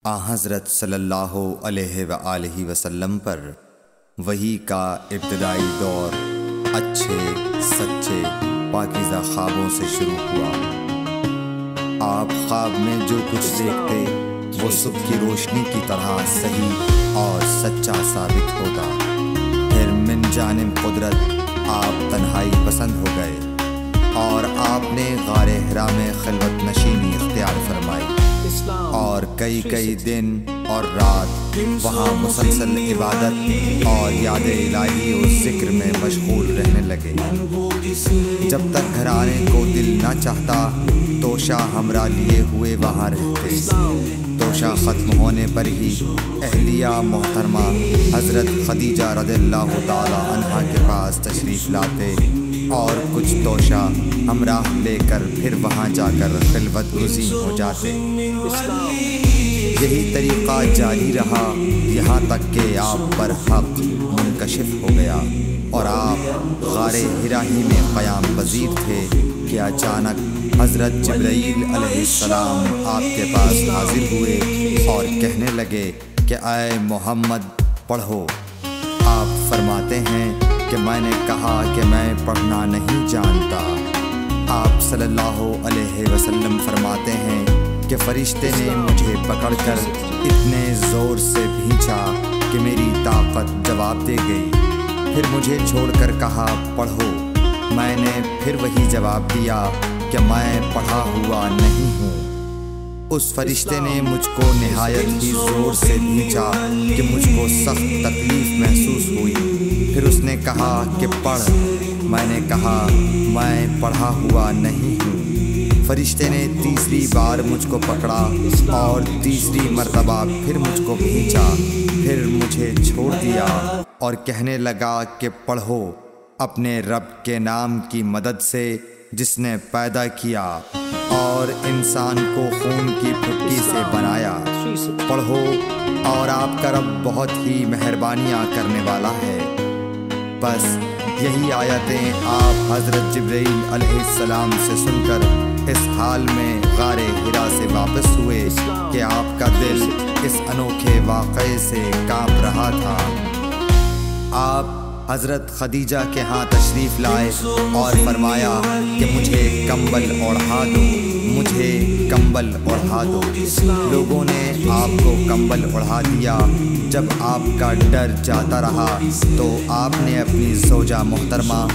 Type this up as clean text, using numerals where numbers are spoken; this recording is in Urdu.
حضرت صلی اللہ علیہ وآلہ وسلم پر وحی کا ابتدائی دور اچھے سچے پاکیزہ خوابوں سے شروع ہوا۔ آپ خواب میں جو کچھ دیکھتے وہ صبح کی روشنی کی طرح صحیح اور سچا ثابت ہوتا۔ پھر من جانب قدرت آپ تنہائی پسند ہو گئے اور آپ نے غار حرا میں خلوت نشینی اختیار فرمائی اور کئی دن اور رات وہاں مسلسل عبادت اور یاد الہی و ذکر میں مشغول رہنے لگے۔ جب تک گھر آنے کو دل نہ چاہتا توشہ ہمراہ لیے ہوئے وہاں رہتے۔ توشہ ختم ہونے پر ہی اہلیہ محترمہ حضرت خدیجہ رضی اللہ تعالی عنہا کے پاس تشریف لاتے اور کچھ توشہ ہمراہ لے کر پھر وہاں جا کر خلوت گزین ہو جاتے۔ یہی طریقہ جاری رہا یہاں تک کہ آپ پر حق منکشف ہو گیا اور آپ غار حرا ہی میں قیام پذیر تھے کہ اچانک حضرت جبرائیل علیہ السلام آپ کے پاس حاضر ہوئے اور کہنے لگے کہ اے محمد پڑھو۔ آپ فرماتے ہیں کہ میں نے کہا کہ میں پڑھنا نہیں جانتا۔ آپ صلی اللہ علیہ وسلم فرماتے ہیں کہ فرشتے نے مجھے پکڑ کر اتنے زور سے بھینچا کہ میری طاقت جواب دے گئی۔ پھر مجھے چھوڑ کر کہا پڑھو۔ میں نے پھر وہی جواب دیا کہ میں پڑھا ہوا نہیں ہوں۔ اس فرشتے نے مجھ کو نہایت ہی زور سے بھینچا کہ مجھ کو سخت تکلیف محسوس ہوئی۔ پھر اس نے کہا کہ پڑھ۔ میں نے کہا میں پڑھا ہوا نہیں ہوں۔ فرشتے نے تیسری بار مجھ کو پکڑا اور تیسری مرتبہ پھر مجھ کو بھینچا، پھر مجھے چھوڑ دیا اور کہنے لگا کہ پڑھو اپنے رب کے نام کی مدد سے جس نے پیدا کیا اور انسان کو خون کی پھٹکی سے بنایا۔ پڑھو اور آپ کا رب بہت ہی مہربانیاں کرنے والا ہے۔ بس یہی آیتیں آپ حضرت جبرائیل علیہ السلام سے سن کر اس حال میں غار حرا سے واپس ہوئے کہ آپ کا دل اس انوکھے واقعے سے کانپ رہا تھا۔ آپ حضرت خدیجہ کے ہاں تشریف لائے اور فرمایا کہ مجھے کمبل اوڑھا دو، مجھے کمبل اوڑھا دو۔ لوگوں نے آپ کو کمبل اوڑھا دیا۔ جب آپ کا ڈر جاتا رہا تو آپ نے اپنی زوجہ محترمہ